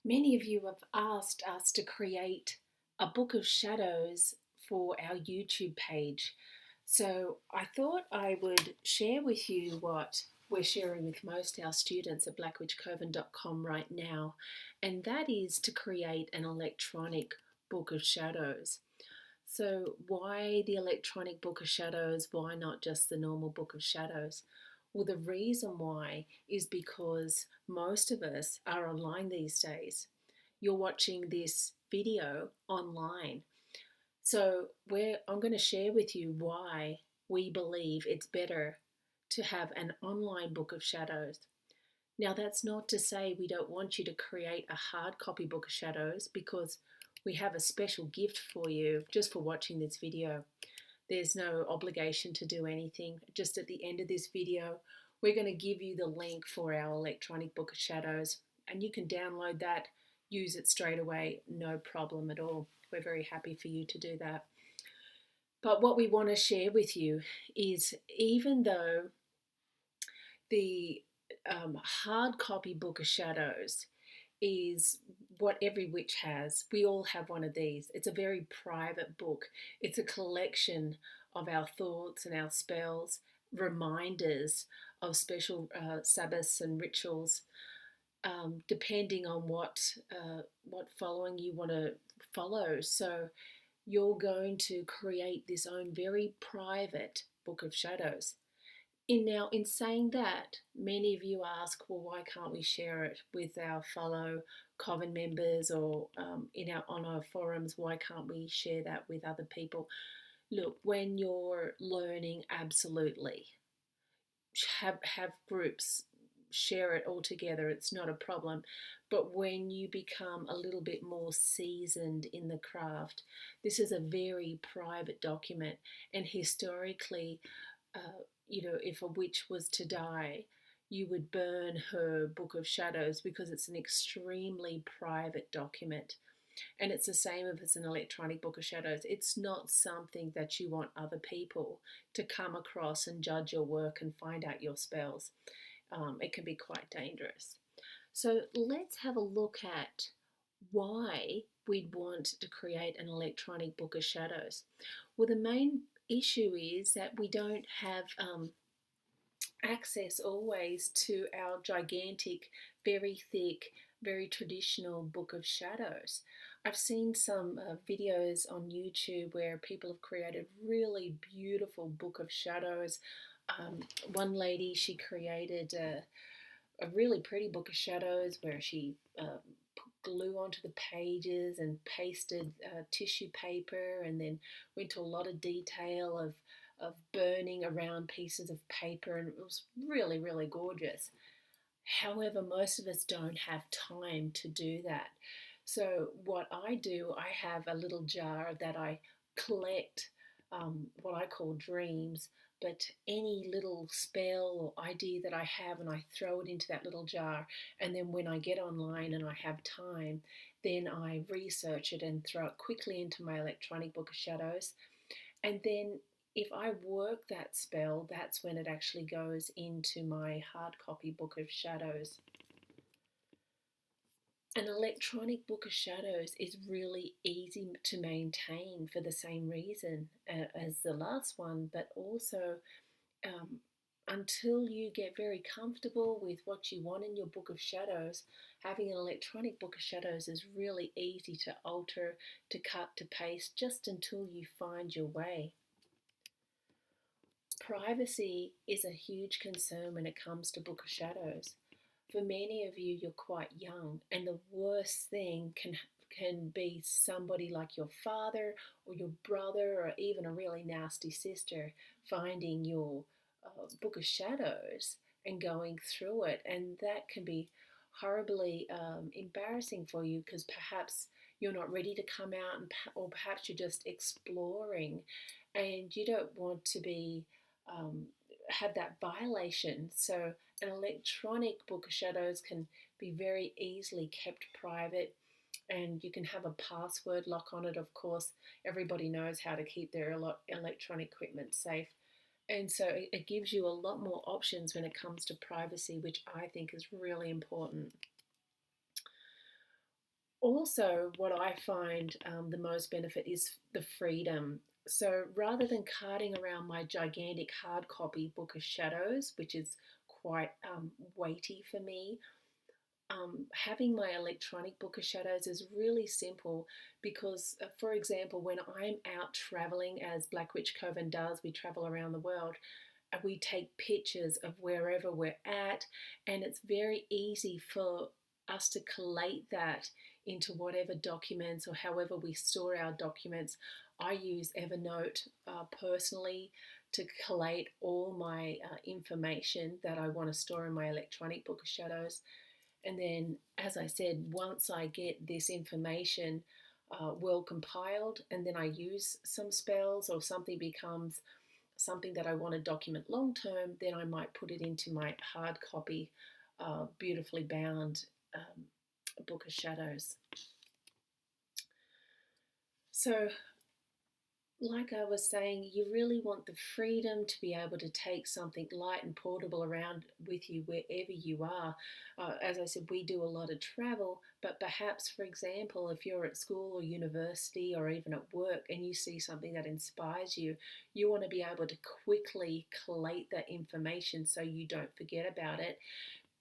Many of you have asked us to create a book of shadows for our YouTube page. So I thought I would share with you what we're sharing with most our students at blackwitchcoven.com right now, and that is to create an electronic book of shadows. So, why the electronic book of shadows? Why not just the normal book of shadows? Well, the reason why is because most of us are online these days. You're watching this video online. So, I'm going to share with you why we believe it's better to have an online book of shadows. Now, that's not to say we don't want you to create a hard copy book of shadows, because we have a special gift for you just for watching this video. There's no obligation to do anything. Just at the end of this video, we're going to give you the link for our electronic book of shadows, and you can download that, use it straight away, no problem at all. We're very happy for you to do that. But what we want to share with you is, even though the hard copy book of shadows is what every witch has, we all have one of these. It's a very private book. It's a collection of our thoughts and our spells, reminders of special Sabbaths and rituals, depending on what following you want to follow. So you're going to create this own very private book of shadows. In saying that, many of you ask, well, why can't we share it with our fellow Coven members, or on our forums? Why can't we share that with other people? Look, when you're learning, absolutely have groups, share it all together. It's not a problem. But when you become a little bit more seasoned in the craft, this is a very private document, and historically, if a witch was to die, you would burn her book of shadows, because it's an extremely private document. And it's the same if it's an electronic book of shadows. It's not something that you want other people to come across and judge your work and find out your spells. It can be quite dangerous. So let's have a look at why we'd want to create an electronic book of shadows. Well, the main issue is that we don't have access always to our gigantic, very thick, very traditional book of shadows. I've seen some videos on YouTube where people have created really beautiful book of shadows. One lady, she created a really pretty book of shadows where she put glue onto the pages and pasted tissue paper, and then went to a lot of detail of burning around pieces of paper, and it was really, really gorgeous. However, most of us don't have time to do that. So what I do, I have a little jar that I collect what I call dreams, but any little spell or idea that I have, and I throw it into that little jar. And then when I get online and I have time, then I research it and throw it quickly into my electronic book of shadows. And then if I work that spell, that's when it actually goes into my hard copy book of shadows. An electronic book of shadows is really easy to maintain for the same reason as the last one, but also um, until you get very comfortable with what you want in your book of shadows, having an electronic book of shadows is really easy to alter, to cut, to paste, just until you find your way. Privacy is a huge concern when it comes to book of shadows. For many of you, you're quite young, and the worst thing can be somebody like your father or your brother, or even a really nasty sister, finding your book of shadows and going through it, and that can be horribly embarrassing for you, because perhaps you're not ready to come out, or perhaps you're just exploring, and you don't want to be have that violation. So an electronic book of shadows can be very easily kept private, and you can have a password lock on it. Of course, everybody knows how to keep their electronic equipment safe. And so it gives you a lot more options when it comes to privacy, which I think is really important. also, what I find the most benefit is the freedom. So rather than carting around my gigantic hard copy Book of Shadows, which is quite weighty for me, having my electronic Book of Shadows is really simple because, for example, when I'm out traveling, as Black Witch Coven does, we travel around the world. We take pictures of wherever we're at, and it's very easy for us to collate that into whatever documents or however we store our documents. I use Evernote personally to collate all my information that I want to store in my electronic Book of Shadows. And then, as I said, once I get this information well compiled, and then I use some spells or something becomes something that I want to document long term, then I might put it into my hard copy, beautifully bound Book of Shadows. So, like I was saying, you really want the freedom to be able to take something light and portable around with you wherever you are. As I said, we do a lot of travel, but perhaps, for example, if you're at school or university or even at work and you see something that inspires you, you want to be able to quickly collate that information so you don't forget about it.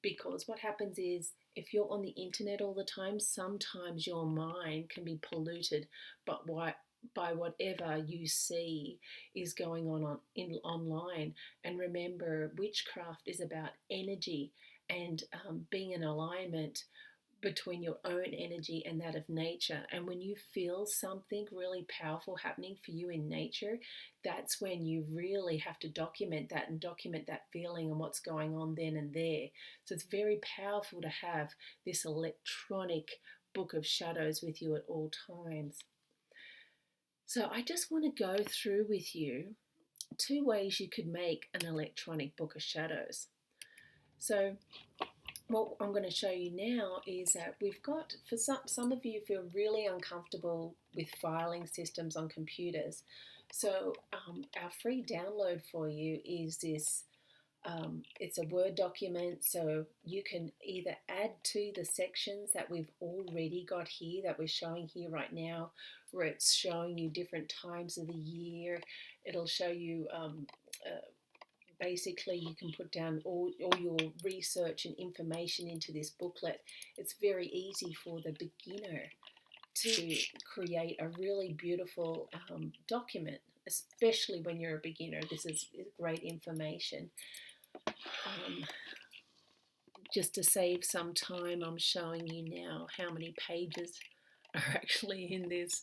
Because what happens is, if you're on the internet all the time, sometimes your mind can be polluted by whatever you see is going on online. And remember, witchcraft is about energy and being in alignment between your own energy and that of nature. And when you feel something really powerful happening for you in nature, that's when you really have to document that and document that feeling and what's going on then and there. So it's very powerful to have this electronic Book of Shadows with you at all times. So I just want to go through with you 2 ways you could make an electronic Book of Shadows. So what I'm going to show you now is that we've got, for some of you feel really uncomfortable with filing systems on computers. So our free download for you is this. It's a Word document, so you can either add to the sections that we've already got here, that we're showing here right now, where it's showing you different times of the year. It'll show you basically you can put down all your research and information into this booklet. It's very easy for the beginner to create a really beautiful document, especially when you're a beginner. This is great information. Just to save some time, I'm showing you now how many pages are actually in this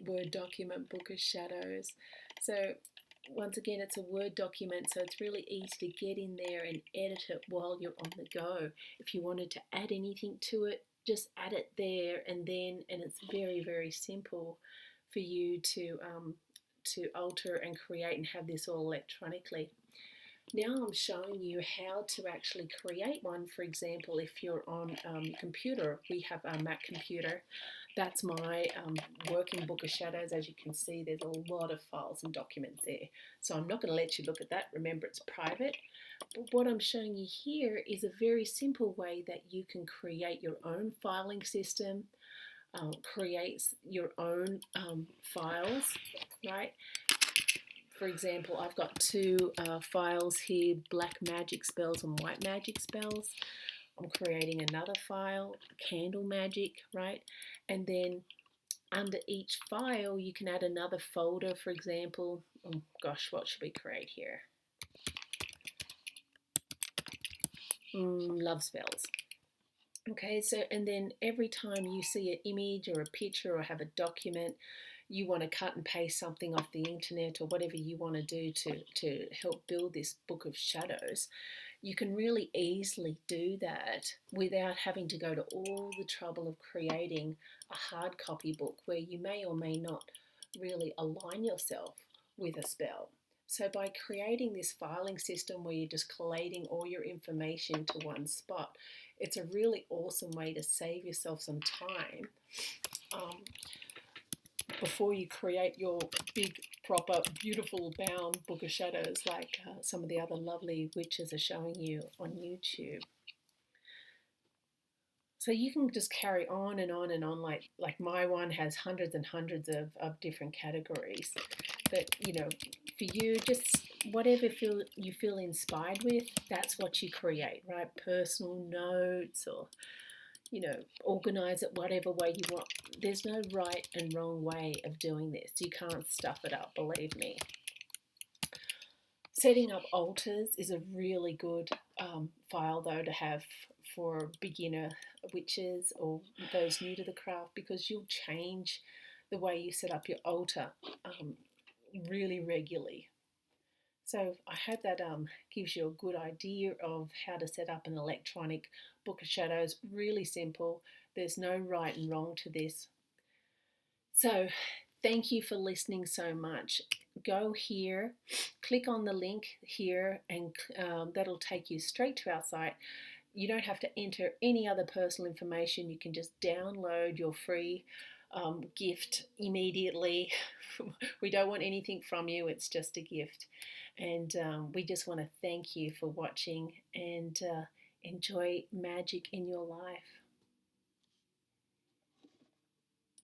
Word document, Book of Shadows. So once again, it's a Word document, so it's really easy to get in there and edit it while you're on the go. If you wanted to add anything to it, just add it there and it's very, very simple for you to alter and create and have this all electronically. Now I'm showing you how to actually create one. For example, if you're on computer, we have a Mac computer. That's my working Book of Shadows. As you can see, there's a lot of files and documents there. So I'm not going to let you look at that. Remember, it's private. But what I'm showing you here is a very simple way that you can create your own filing system, create your own files, right? For example, I've got 2 files here, black magic spells and white magic spells. I'm creating another file, candle magic, right? And then under each file, you can add another folder, for example. Oh gosh, what should we create here? Love spells. Okay, so and then every time you see an image or a picture or have a document, you want to cut and paste something off the internet or whatever you want to do to help build this Book of Shadows, you can really easily do that without having to go to all the trouble of creating a hard copy book where you may or may not really align yourself with a spell. So by creating this filing system where you're just collating all your information to one spot, it's a really awesome way to save yourself some time before you create your big, proper, beautiful bound Book of Shadows like some of the other lovely witches are showing you on YouTube. So you can just carry on and on and on. Like my one has hundreds and hundreds of different categories. But for you, just whatever you feel inspired with, that's what you create, right? Personal notes or organize it whatever way you want. There's no right and wrong way of doing this. You can't stuff it up, believe me. Setting up altars is a really good file though to have for beginner witches or those new to the craft, because you'll change the way you set up your altar really regularly. So I hope that gives you a good idea of how to set up an electronic book of shadows. Really simple. There's no right and wrong to this. So thank you for listening so much. Go here, click on the link here, and that'll take you straight to our site. You don't have to enter any other personal information. You can just download your free gift immediately. We don't want anything from you. It's just a gift. And we just want to thank you for watching, and enjoy magic in your life.